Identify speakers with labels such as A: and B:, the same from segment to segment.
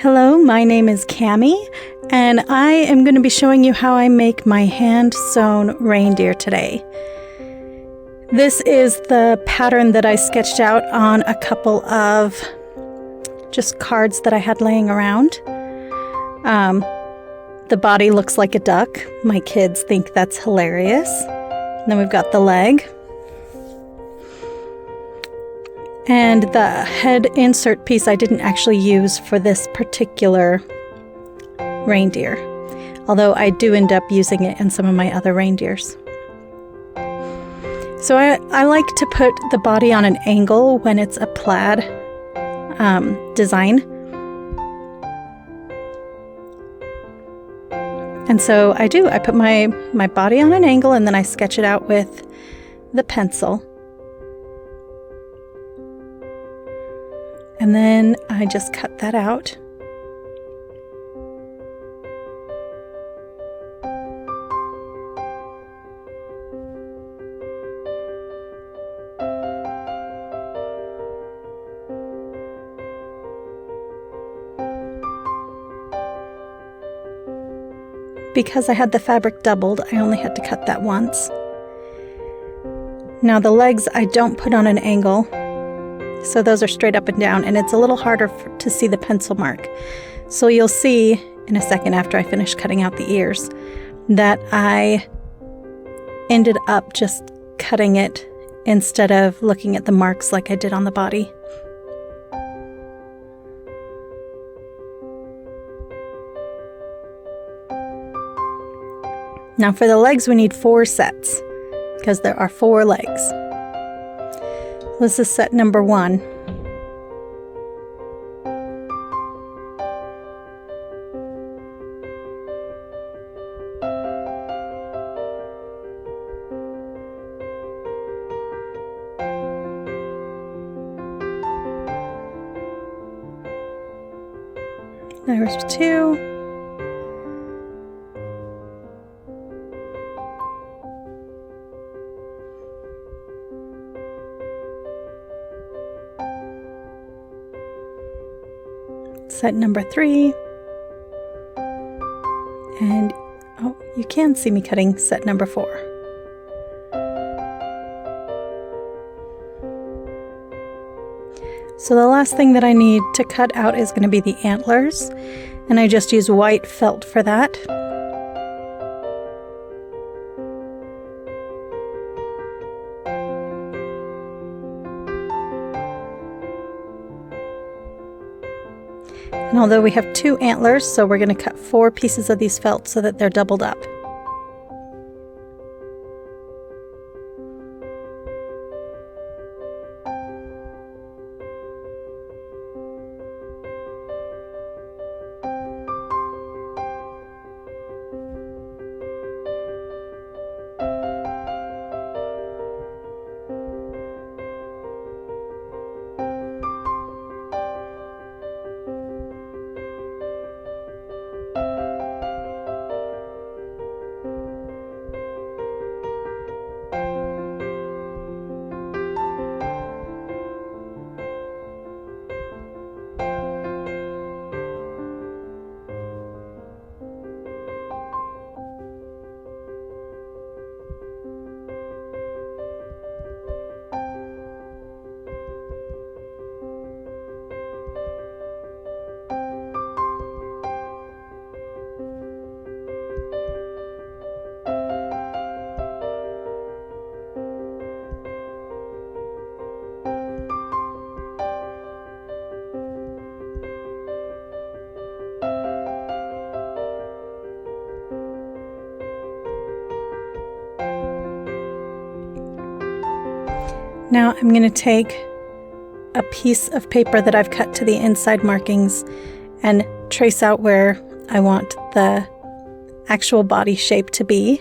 A: Hello, my name is Cami, and I am going to be showing you how I make my hand-sewn reindeer today. This is the pattern that I sketched out on a couple of just cards that I had laying around. The body looks like a duck. My kids think that's hilarious. And then we've got the leg. And the head insert piece I didn't actually use for this particular reindeer, although I do end up using it in some of my other reindeers. So I like to put the body on an angle when it's a plaid design. And so I do. I put my body on an angle and then I sketch it out with the pencil. And then I just cut that out. Because I had the fabric doubled, I only had to cut that once. Now the legs I don't put on an angle. So those are straight up and down, and it's a little harder to see the pencil mark. So you'll see in a second after I finish cutting out the ears that I ended up just cutting it instead of looking at the marks like I did on the body. Now for the legs we need 4 sets because there are 4 legs. This is set number 1. There's 2. Set number 3, and oh, you can see me cutting set number 4. So the last thing that I need to cut out is going to be the antlers, and I just use white felt for that. And although we have 2 antlers, so we're going to cut 4 pieces of these felt so that they're doubled up. Now I'm going to take a piece of paper that I've cut to the inside markings and trace out where I want the actual body shape to be.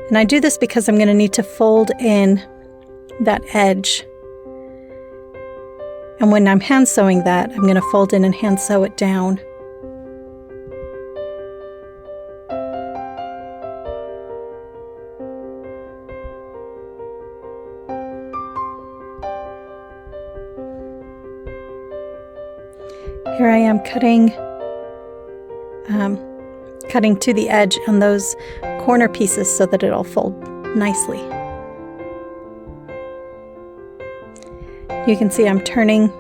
A: And I do this because I'm going to need to fold in that edge. And when I'm hand sewing that, I'm going to fold in and hand sew it down. Here I am cutting to the edge on those corner pieces so that it'll fold nicely. You can see I'm turning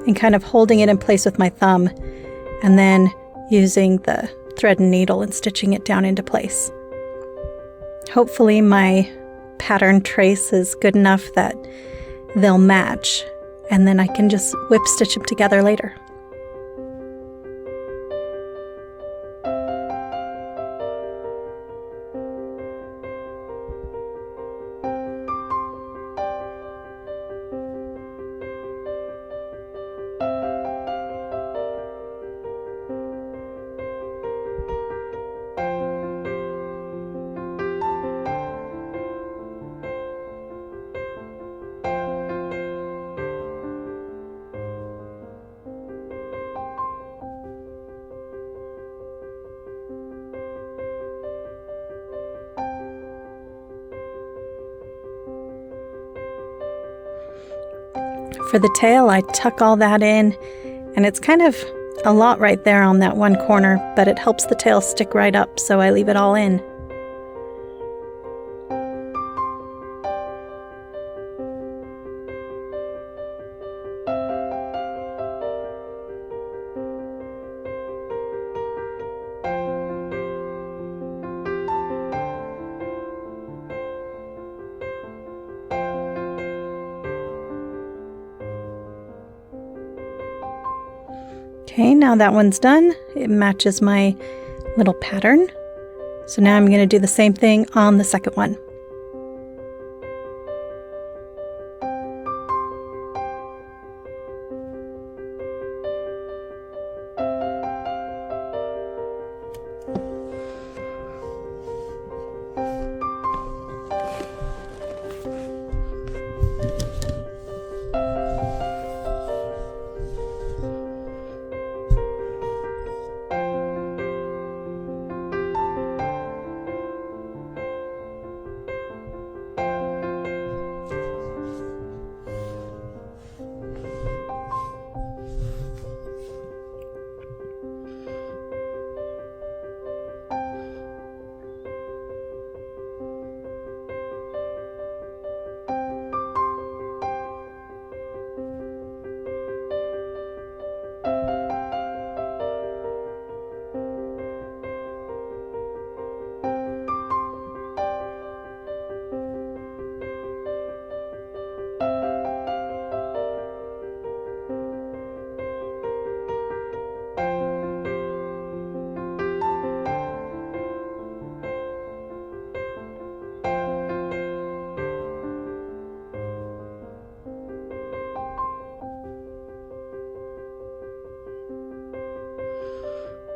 A: and kind of holding it in place with my thumb, and then using the thread and needle and stitching it down into place. Hopefully my pattern trace is good enough that they'll match, and then I can just whip stitch them together later. For the tail, I tuck all that in, and it's kind of a lot right there on that one corner, but it helps the tail stick right up, so I leave it all in. Okay, now that one's done. It matches my little pattern. So now I'm going to do the same thing on the second one.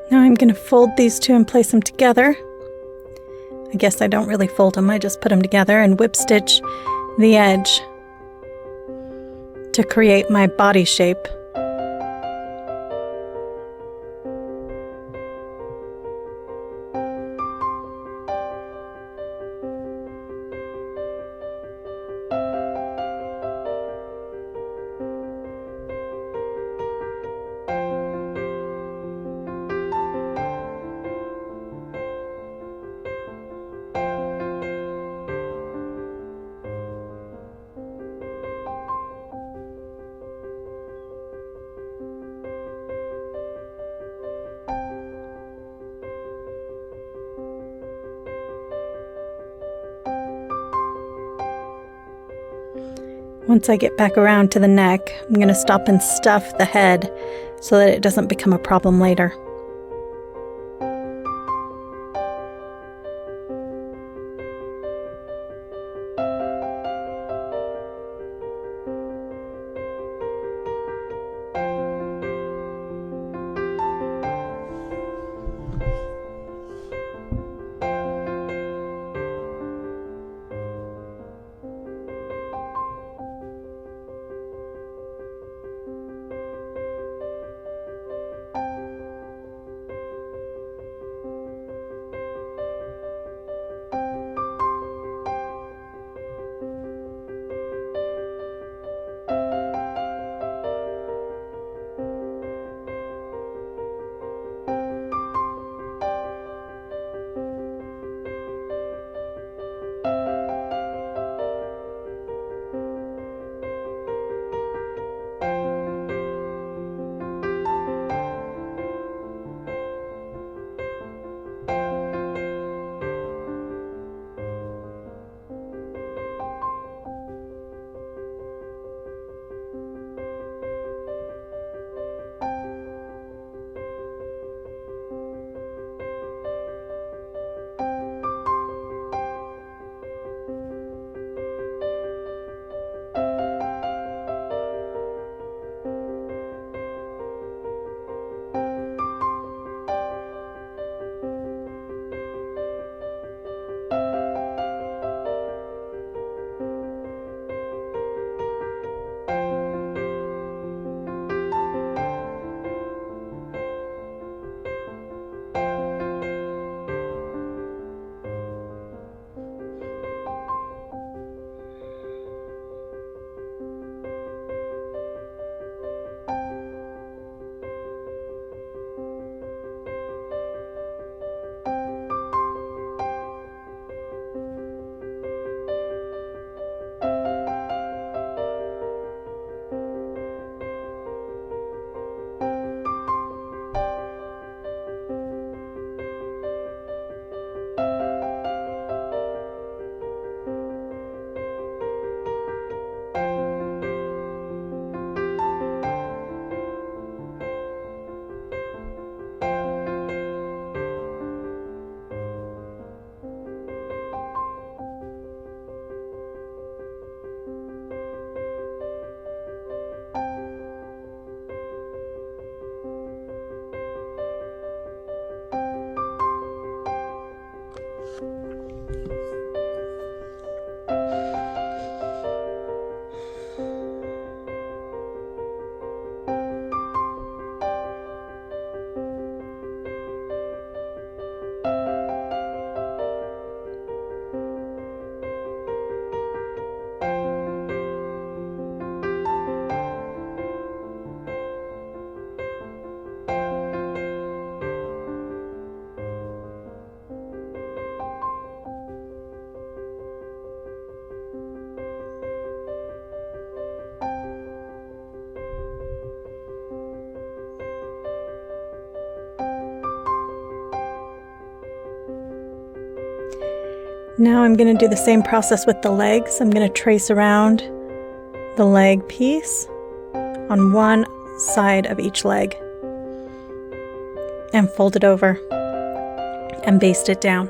A: Now I'm going to fold these two and place them together. I guess I don't really fold them, I just put them together and whip stitch the edge to create my body shape. Once I get back around to the neck, I'm going to stop and stuff the head so that it doesn't become a problem later. Now I'm going to do the same process with the legs. I'm going to trace around the leg piece on one side of each leg and fold it over and baste it down.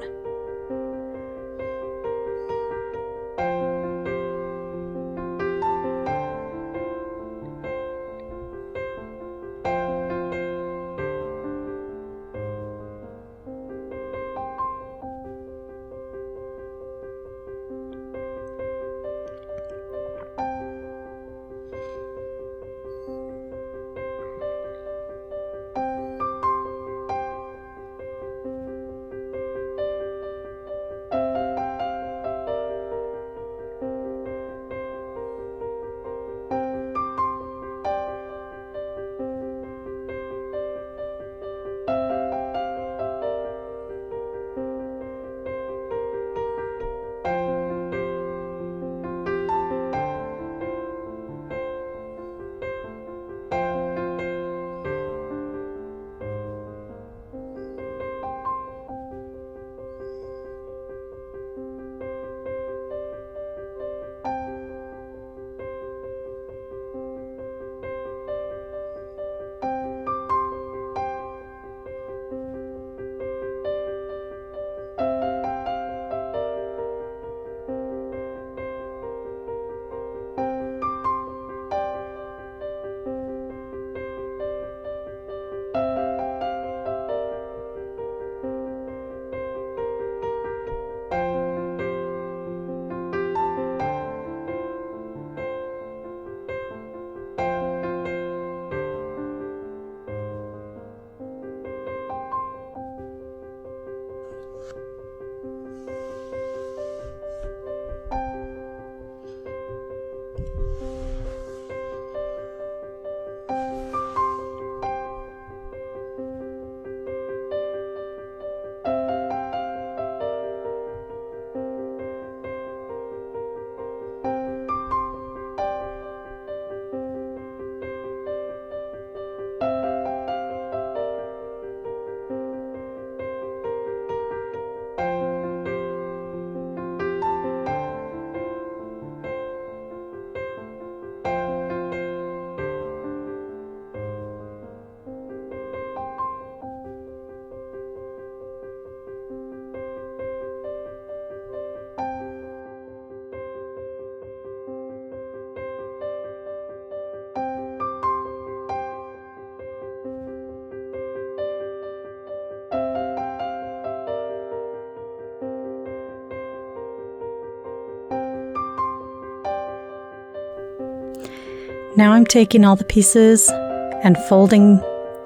A: Now I'm taking all the pieces and folding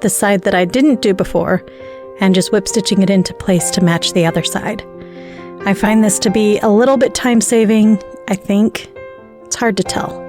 A: the side that I didn't do before and just whip stitching it into place to match the other side. I find this to be a little bit time saving, I think. It's hard to tell.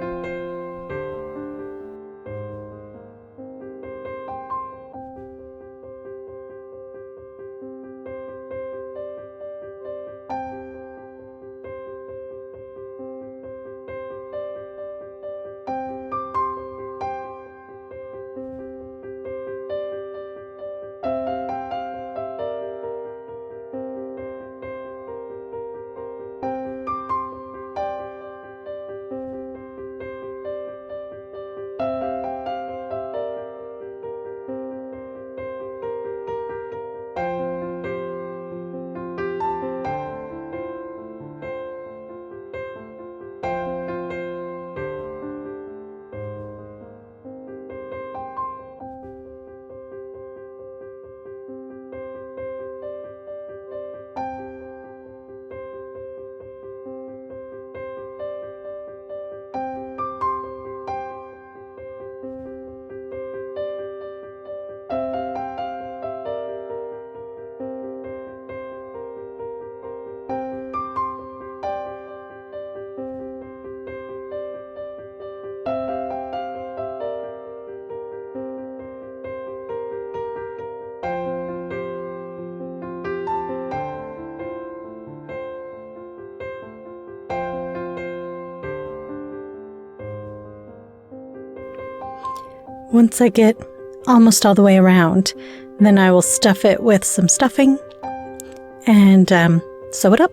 A: Once I get almost all the way around, then I will stuff it with some stuffing and sew it up.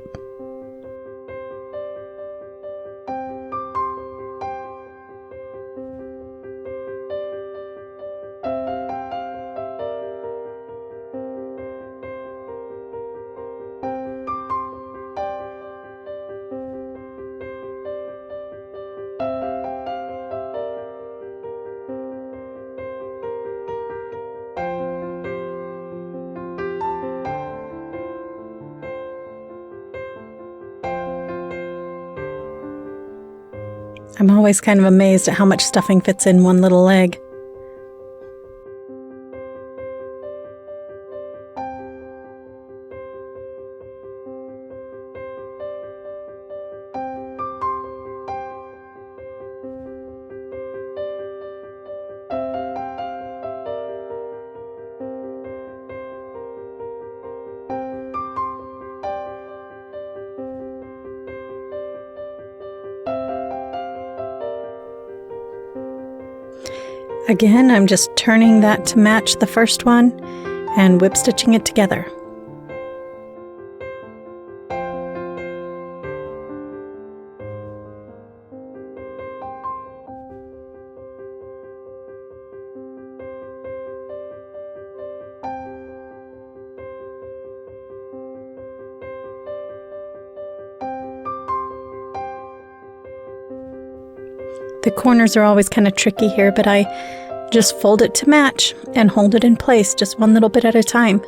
A: I'm always kind of amazed at how much stuffing fits in one little leg. Again, I'm just turning that to match the first one and whip stitching it together. The corners are always kind of tricky here, but I just fold it to match and hold it in place just one little bit at a time.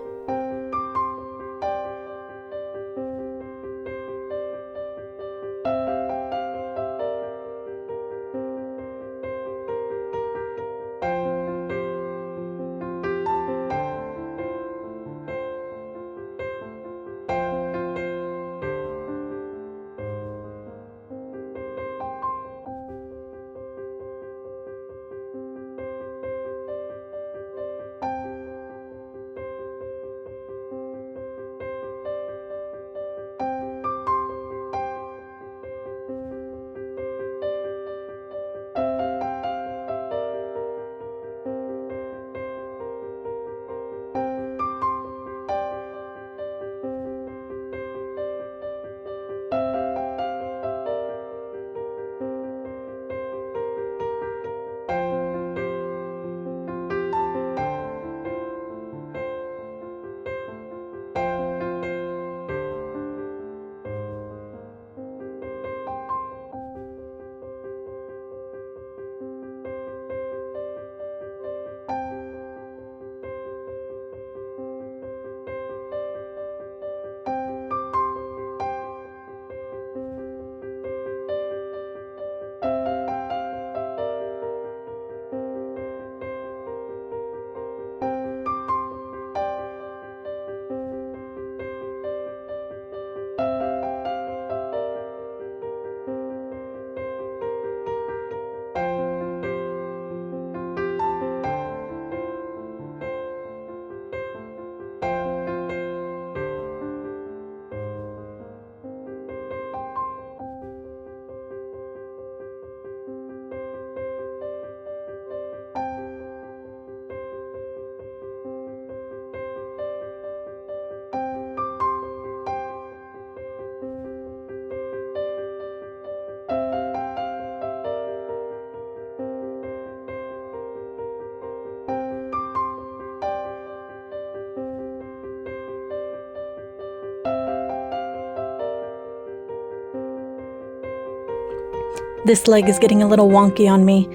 A: This leg is getting a little wonky on me,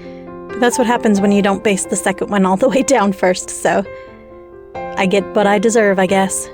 A: but that's what happens when you don't baste the second one all the way down first, so I get what I deserve, I guess.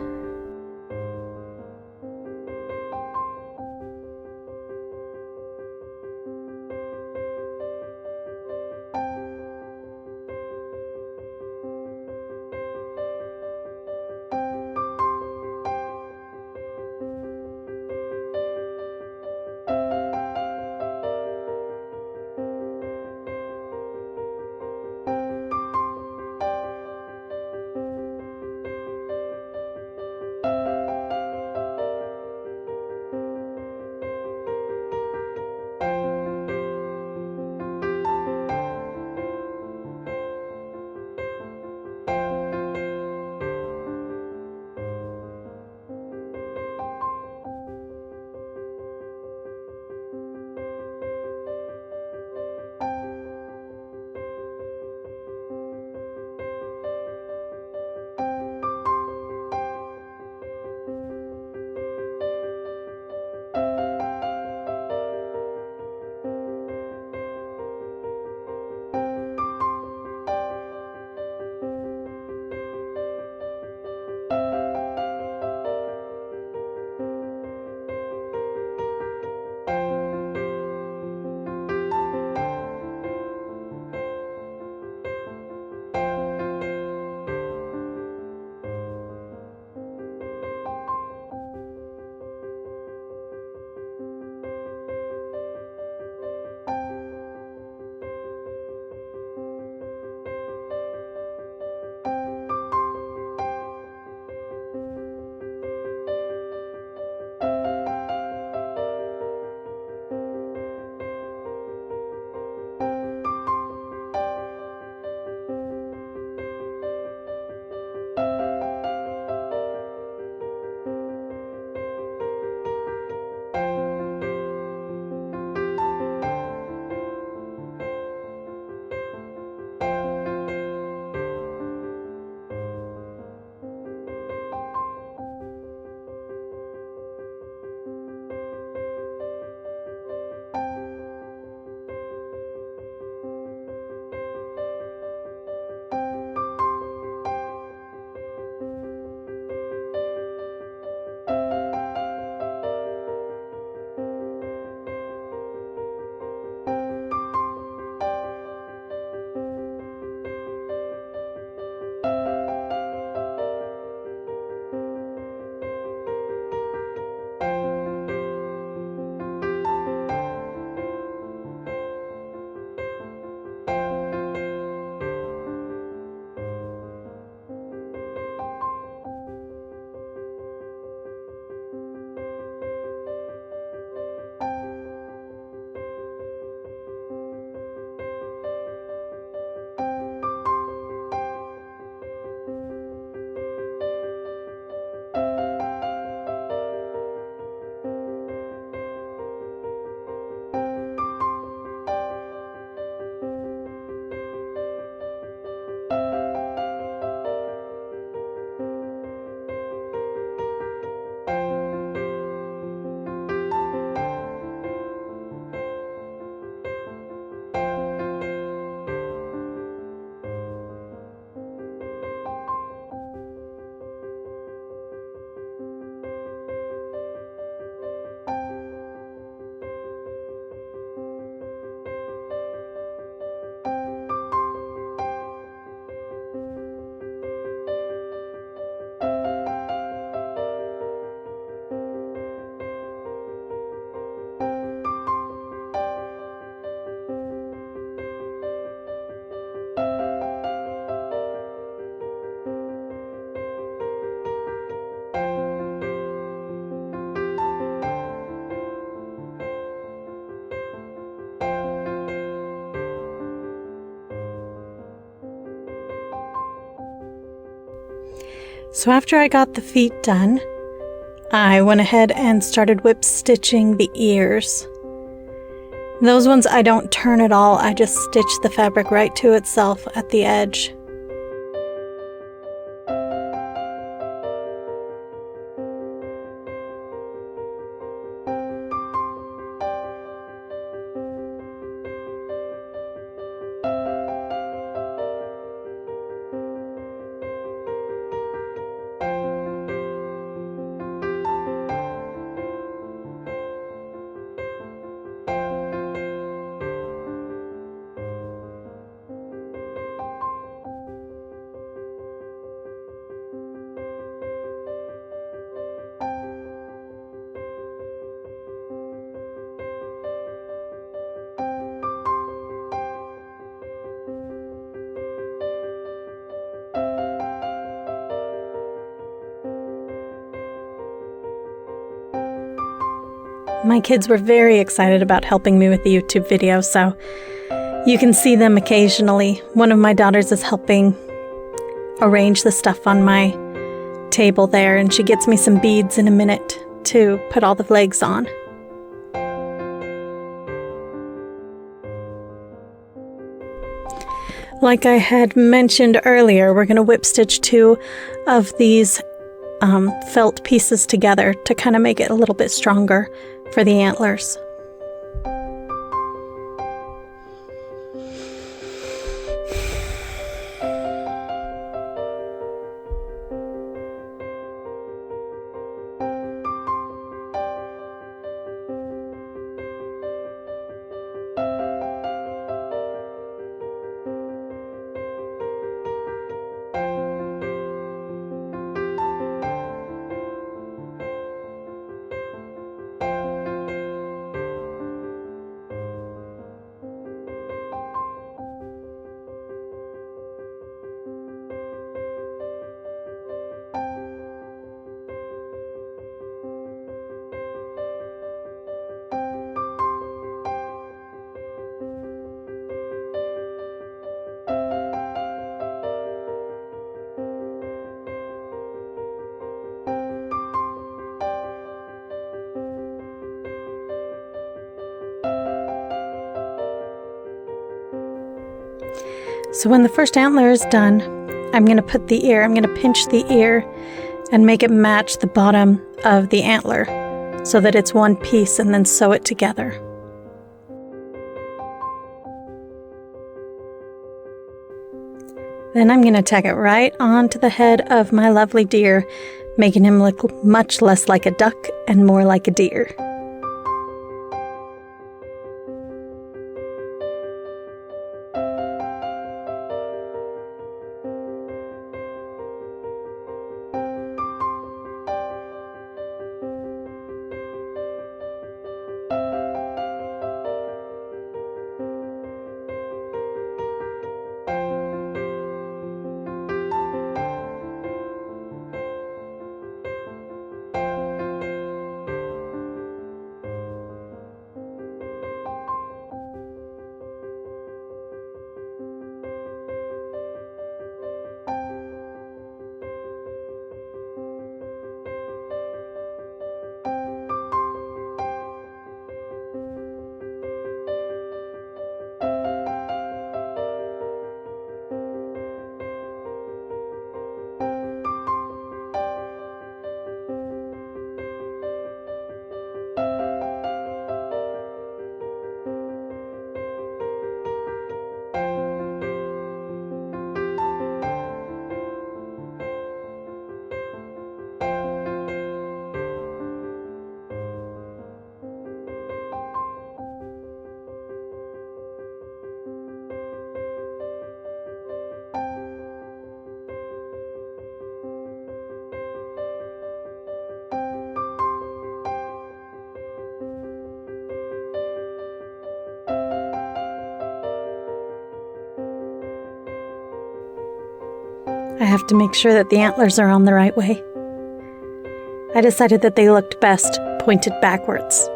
A: So after I got the feet done, I went ahead and started whip stitching the ears. Those ones I don't turn at all, I just stitch the fabric right to itself at the edge. My kids were very excited about helping me with the YouTube video, so you can see them occasionally. One of my daughters is helping arrange the stuff on my table there, and she gets me some beads in a minute to put all the legs on. Like I had mentioned earlier, we're going to whip stitch 2 of these felt pieces together to kind of make it a little bit stronger for the antlers. So when the first antler is done, I'm going to put the ear, I'm going to pinch the ear and make it match the bottom of the antler so that it's one piece, and then sew it together. Then I'm going to tack it right onto the head of my lovely deer, making him look much less like a duck and more like a deer. I have to make sure that the antlers are on the right way. I decided that they looked best pointed backwards.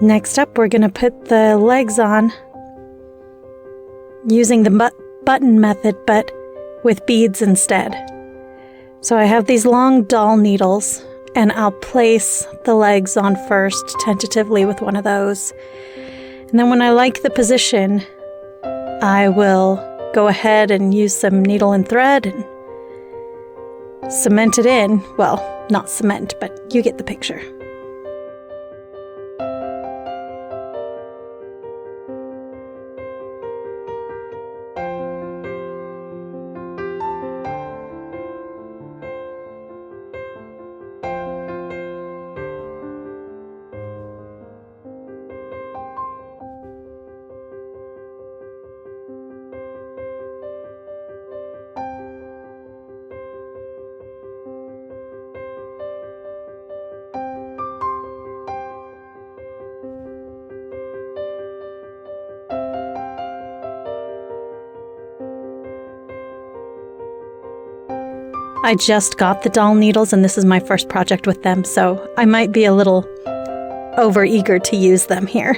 A: Next up, we're going to put the legs on using the button method, but with beads instead. So I have these long doll needles, and I'll place the legs on first, tentatively with one of those. And then when I like the position, I will go ahead and use some needle and thread and cement it in. Well, not cement, but you get the picture. I just got the doll needles and this is my first project with them, so I might be a little overeager to use them here.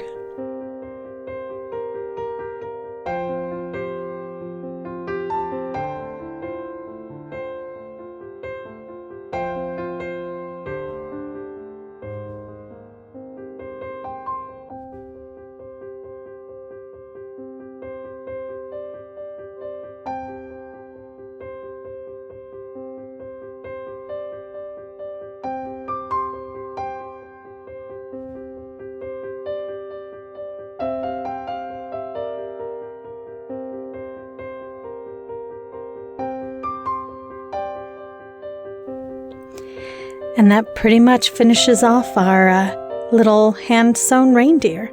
A: And that pretty much finishes off our little hand-sewn reindeer.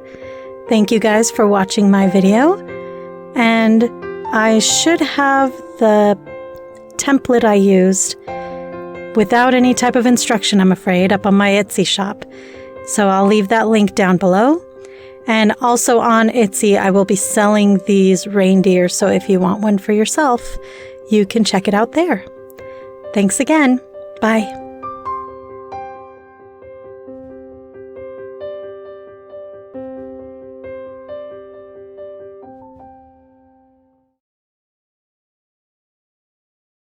A: Thank you guys for watching my video. And I should have the template I used without any type of instruction, I'm afraid, up on my Etsy shop. So I'll leave that link down below. And also on Etsy, I will be selling these reindeer. So if you want one for yourself, you can check it out there. Thanks again. Bye.